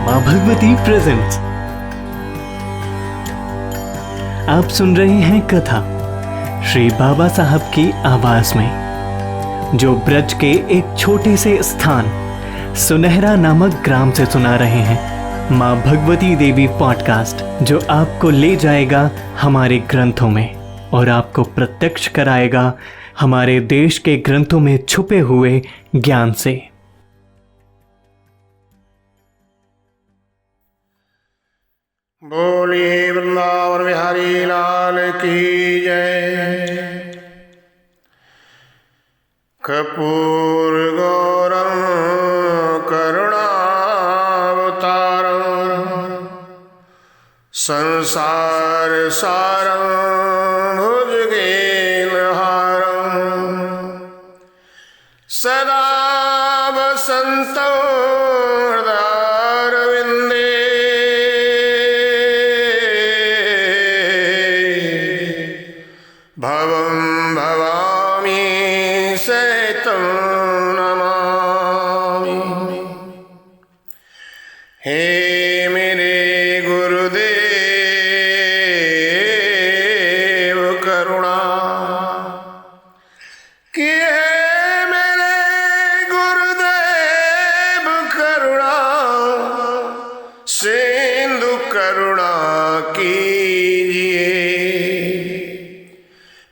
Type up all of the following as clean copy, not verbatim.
मां भगवती प्रेजेंट्स। आप सुन रहे हैं कथा श्री बाबा साहब की आवाज में, जो ब्रज के एक छोटे से स्थान सुनहरा नामक ग्राम से सुना रहे हैं। मां भगवती देवी पॉडकास्ट, जो आपको ले जाएगा हमारे ग्रंथों में और आपको प्रत्यक्ष कराएगा हमारे देश के ग्रंथों में छुपे हुए ज्ञान से। बोलिए वृंदावन बिहारी लाल की जय। कर्पूर गौरम करुणावतारम संसार सारम भुजगेनहारम सदा वसन्तं भवं भवामि सहितं नमामि। हे मेरे गुरुदेव करुणा कि हे मेरे गुरुदेव करुणा सिंधु करुणा कीजिए।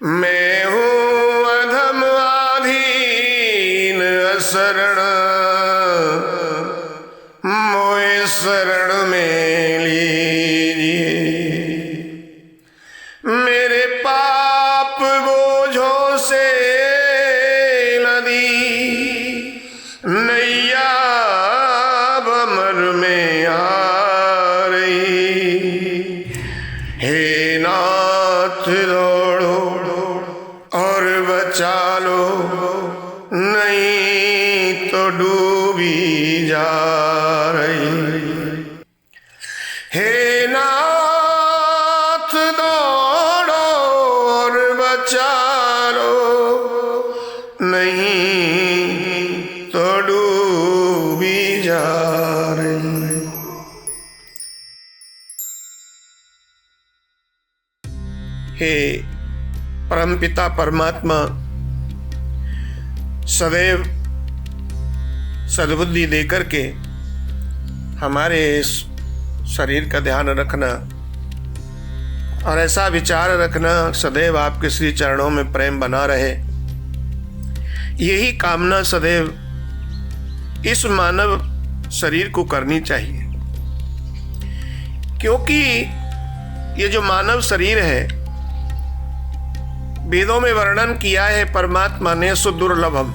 मैं हूँ अधम आधीन असरण, मोए शरण में लीजिए। मेरे पाप बोझों से लदी नैया भंवर में आ रही। हे नाथ दौड़ो और बचा लो, नहीं तो डूबी जा रही। हे नाथ दौड़ो और बचा लो, नहीं तो डूबी जा रही। हे परमपिता परमात्मा, सदैव सद्बुद्धि देकर के हमारे इस शरीर का ध्यान रखना और ऐसा विचार रखना सदैव आपके श्री चरणों में प्रेम बना रहे, यही कामना सदैव इस मानव शरीर को करनी चाहिए। क्योंकि ये जो मानव शरीर है, वेदों में वर्णन किया है परमात्मा ने, सुदुर्लभम,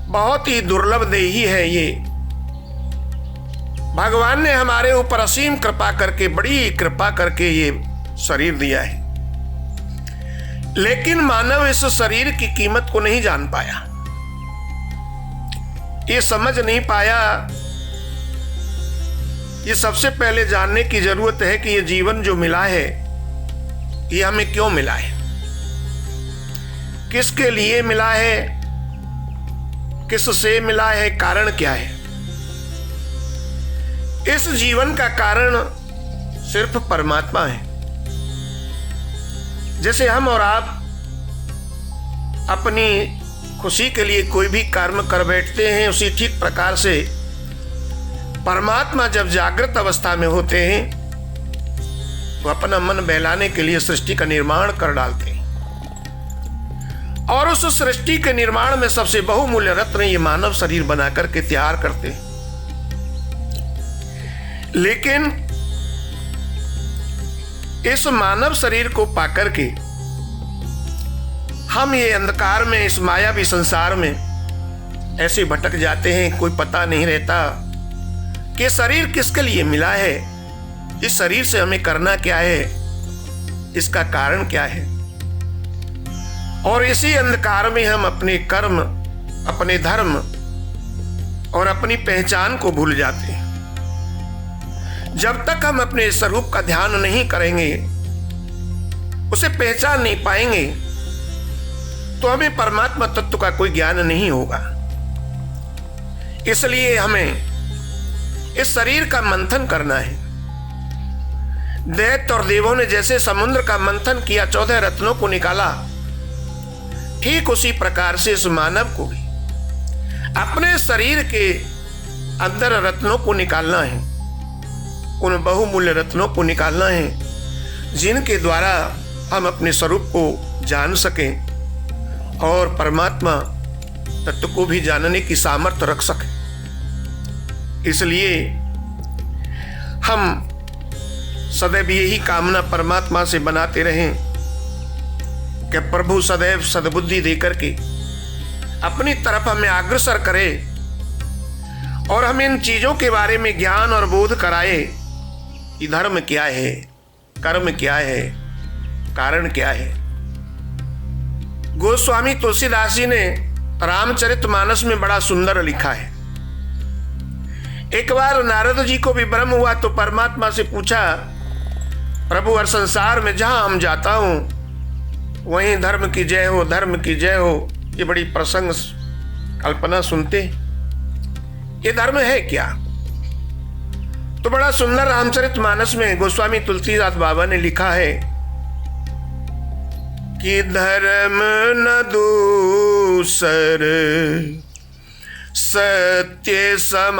बहुत ही दुर्लभ देही है ये। भगवान ने हमारे ऊपर असीम कृपा करके, बड़ी कृपा करके ये शरीर दिया है। लेकिन मानव इस शरीर की कीमत को नहीं जान पाया, ये समझ नहीं पाया। ये सबसे पहले जानने की जरूरत है कि ये जीवन जो मिला है, ये हमें क्यों मिला है, किसके लिए मिला है, किससे मिला है, कारण क्या है। इस जीवन का कारण सिर्फ परमात्मा है। जैसे हम और आप अपनी खुशी के लिए कोई भी कर्म कर बैठते हैं, उसी ठीक प्रकार से परमात्मा जब जागृत अवस्था में होते हैं तो अपना मन बहलाने के लिए सृष्टि का निर्माण कर डालते हैं। और उस सृष्टि के निर्माण में सबसे बहुमूल्य रत्न ये मानव शरीर बना करके तैयार करते हैं। लेकिन इस मानव शरीर को पाकर के हम ये अंधकार में, इस मायावी संसार में ऐसे भटक जाते हैं, कोई पता नहीं रहता कि शरीर किसके लिए मिला है, इस शरीर से हमें करना क्या है, इसका कारण क्या है। और इसी अंधकार में हम अपने कर्म, अपने धर्म और अपनी पहचान को भूल जाते हैं। जब तक हम अपने स्वरूप का ध्यान नहीं करेंगे, उसे पहचान नहीं पाएंगे, तो हमें परमात्मा तत्व का कोई ज्ञान नहीं होगा। इसलिए हमें इस शरीर का मंथन करना है। दैत्य और देवों ने जैसे समुद्र का मंथन किया, 14 रत्नों को निकाला, ठीक उसी प्रकार से इस मानव को भी अपने शरीर के अंदर रत्नों को निकालना है। उन बहुमूल्य रत्नों को निकालना है जिनके द्वारा हम अपने स्वरूप को जान सकें और परमात्मा तत्व को भी जानने की सामर्थ्य रख सकें। इसलिए हम सदैव यही कामना परमात्मा से बनाते रहें कि प्रभु सदैव सद्बुद्धि देकर के अपनी तरफ हमें अग्रसर करे और हमें इन चीजों के बारे में ज्ञान और बोध कराए कि धर्म क्या है, कर्म क्या है, कारण क्या है। गोस्वामी तुलसीदास जी ने रामचरितमानस में बड़ा सुंदर लिखा है। एक बार नारद जी को भी भ्रम हुआ तो परमात्मा से पूछा, प्रभु हर संसार में जहां हम जाता हूं वहीं धर्म की जय हो, धर्म की जय हो, ये बड़ी प्रसंग कल्पना सुनते, ये धर्म है क्या? तो बड़ा सुंदर रामचरितमानस में गोस्वामी तुलसीदास बाबा ने लिखा है कि धर्म न दूसर सत्य समाना,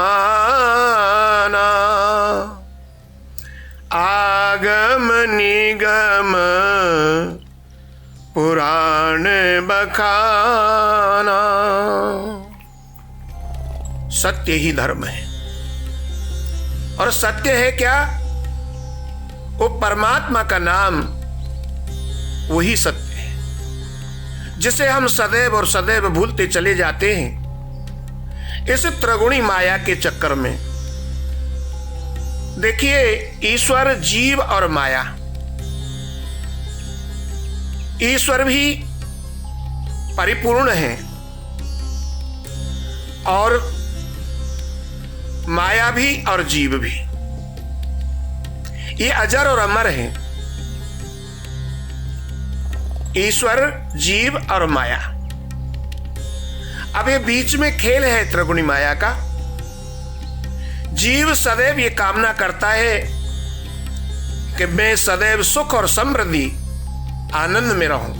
आगम निगम पुराण बखाना। सत्य ही धर्म है। और सत्य है क्या? वो परमात्मा का नाम, वही सत्य है जिसे हम सदैव और सदैव भूलते चले जाते हैं इस त्रिगुणी माया के चक्कर में। देखिए, ईश्वर, जीव और माया, ईश्वर भी परिपूर्ण है और माया भी और जीव भी, ये अजर और अमर है। ईश्वर, जीव और माया। अब ये बीच में खेल है त्रिगुणी माया का। जीव सदैव ये कामना करता है कि मैं सदैव सुख और समृद्धि आनंद में रहूं,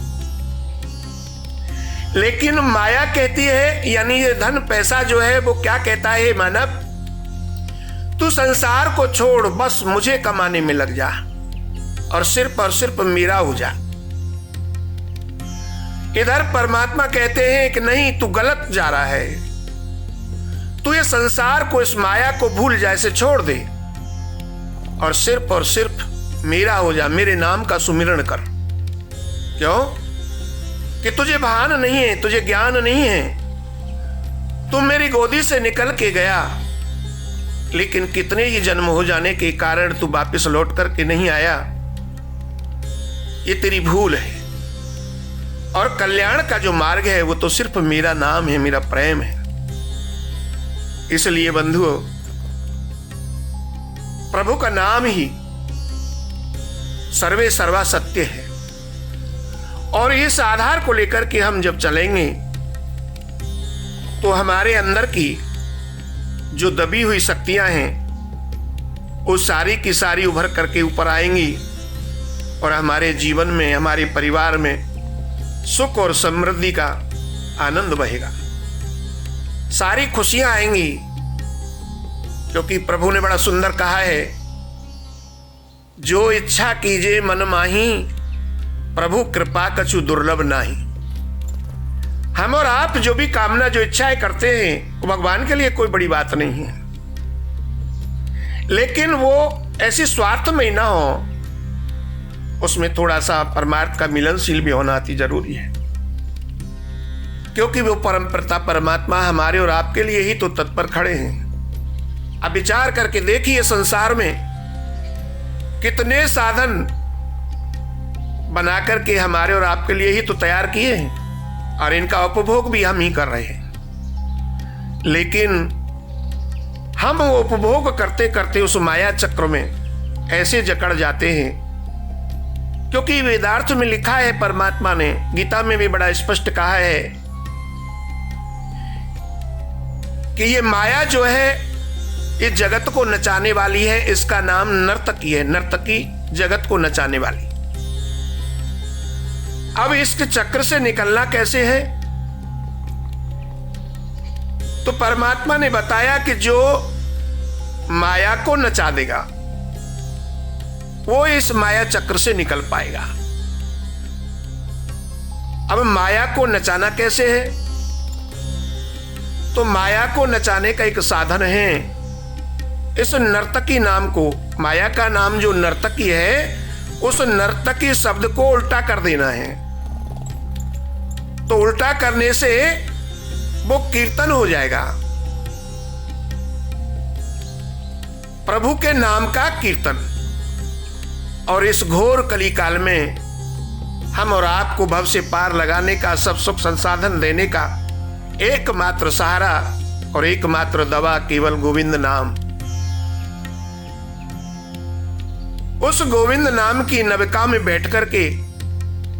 लेकिन माया कहती है, यानी ये धन पैसा जो है वो क्या कहता है, मानव तू संसार को छोड़, बस मुझे कमाने में लग जा और सिर्फ मेरा हो जा। इधर परमात्मा कहते हैं कि नहीं, तू गलत जा रहा है, तू ये संसार को, इस माया को भूल जा, इसे छोड़ दे और सिर्फ मेरा हो जा, मेरे नाम का सुमिरण कर। क्यों? कि तुझे भान नहीं है, तुझे ज्ञान नहीं है। तुम मेरी गोदी से निकल के गया, लेकिन कितने ही जन्म हो जाने के कारण तू वापस लौट करके नहीं आया। ये तेरी भूल है। और कल्याण का जो मार्ग है वो तो सिर्फ मेरा नाम है, मेरा प्रेम है। इसलिए बंधुओं, प्रभु का नाम ही सर्वे सर्वा सत्य है। और इस आधार को लेकर के हम जब चलेंगे तो हमारे अंदर की जो दबी हुई शक्तियां हैं वो सारी की सारी उभर करके ऊपर आएंगी और हमारे जीवन में, हमारे परिवार में सुख और समृद्धि का आनंद बहेगा, सारी खुशियां आएंगी। क्योंकि प्रभु ने बड़ा सुंदर कहा है, जो इच्छा कीजिए मन माही, प्रभु कृपा कछु दुर्लभ नाही। हम और आप जो भी कामना, जो इच्छाएं करते हैं वो भगवान के लिए कोई बड़ी बात नहीं है, लेकिन वो ऐसी स्वार्थ में ना हो, उसमें थोड़ा सा परमार्थ का मिलनशील भी होना अति जरूरी है। क्योंकि वो परम पिता परमात्मा हमारे और आपके लिए ही तो तत्पर खड़े हैं। अब विचार करके देखिए, संसार में कितने साधन बना करके हमारे और आपके लिए ही तो तैयार किए हैं और इनका उपभोग भी हम ही कर रहे हैं। लेकिन हम वो उपभोग करते करते उस माया चक्र में ऐसे जकड़ जाते हैं, क्योंकि वेदार्थ में लिखा है, परमात्मा ने गीता में भी बड़ा स्पष्ट कहा है कि ये माया जो है इस जगत को नचाने वाली है, इसका नाम नर्तकी है। नर्तकी जगत को नचाने वाली। अब इसके चक्र से निकलना कैसे है? तो परमात्मा ने बताया कि जो माया को नचा देगा वो इस माया चक्र से निकल पाएगा। अब माया को नचाना कैसे है? तो माया को नचाने का एक साधन है, इस नर्तकी नाम को, माया का नाम जो नर्तकी है, उस नर्तकी शब्द को उल्टा कर देना है। तो उल्टा करने से वो कीर्तन हो जाएगा, प्रभु के नाम का कीर्तन। और इस घोर कली काल में हम और आपको भव से पार लगाने का, सब सुख संसाधन देने का एकमात्र सहारा और एकमात्र दवा केवल गोविंद नाम। उस गोविंद नाम की नविका में बैठ करके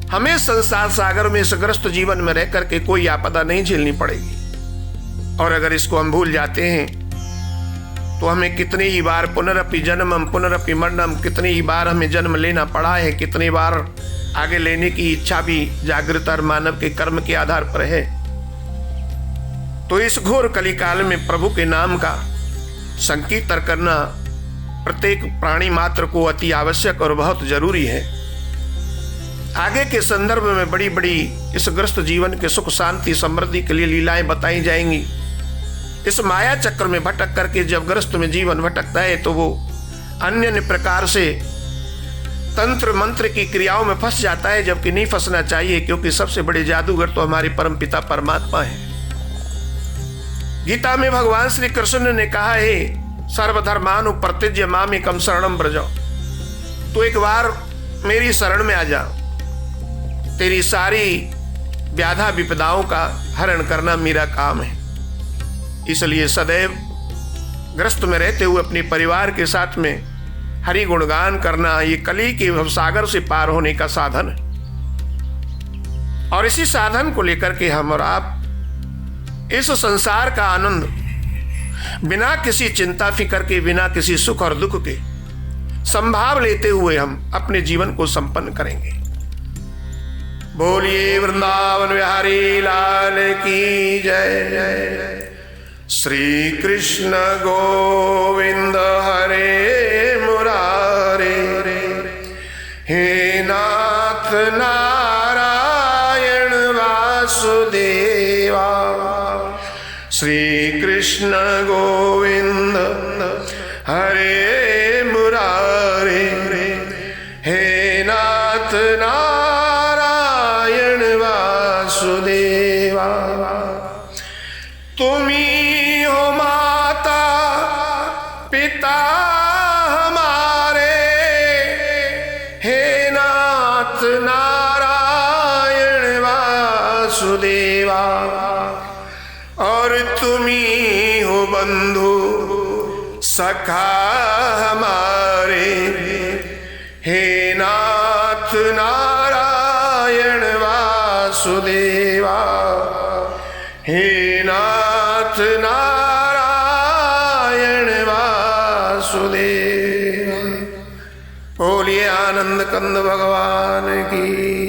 हमें संसार सागर में इस ग्रस्त जीवन में रह करके कोई आपदा नहीं झेलनी पड़ेगी। और अगर इसको हम भूल जाते हैं तो हमें कितनी ही बार पुनरपि जन्मम पुनरपि मरणम, कितनी ही बार हमें जन्म लेना पड़ा है, कितनी बार आगे लेने की इच्छा भी जागृत और मानव के कर्म के आधार पर है। तो इस घोर कली काल में प्रभु के नाम का संकीर्तन करना प्रत्येक प्राणी मात्र को अति आवश्यक और बहुत जरूरी है। आगे के संदर्भ में बड़ी बड़ी इस ग्रस्त जीवन के सुख शांति समृद्धि के लिए लीलाएं बताई जाएंगी। इस माया चक्र में भटक करके जब ग्रस्त में जीवन भटकता है तो वो अन्य प्रकार से तंत्र मंत्र की क्रियाओं में फंस जाता है, जबकि नहीं फंसना चाहिए, क्योंकि सबसे बड़े जादूगर तो हमारे परम पिता परमात्मा है। गीता में भगवान श्री कृष्ण ने कहा है, सर्वधर्मानु परित्यज्य मामेकं शरणं व्रज। तो एक बार मेरी शरण में आ जा, तेरी सारी व्याधा विपदाओं का हरण करना मेरा काम है। इसलिए सदैव ग्रस्त में रहते हुए अपने परिवार के साथ में हरि गुणगान करना ये कली के भवसागर से पार होने का साधन है। और इसी साधन को लेकर के हम और आप इस संसार का आनंद बिना किसी चिंता फिकर के, बिना किसी सुख और दुख के संभाव लेते हुए हम अपने जीवन को संपन्न करेंगे। बोलिए वृंदावन बिहारी लाल की जय जय। श्री कृष्ण गोविंद हरे मुरारे, हे नाथ नारायण वासुदेवा। श्री कृष्ण गोविंद हरे मुरारे, हे नाथ नारायण वासुदेवा। तुम्ही हो माता पिता हमारे, हे नाथ नारायण वासुदेवा। और तुम्ही हो बंधु सखा हमारे, हे नाथ नारायण वासुदेवा। हे नाथ नारायण वासुदेव। बोलिए आनंद कंद भगवान की।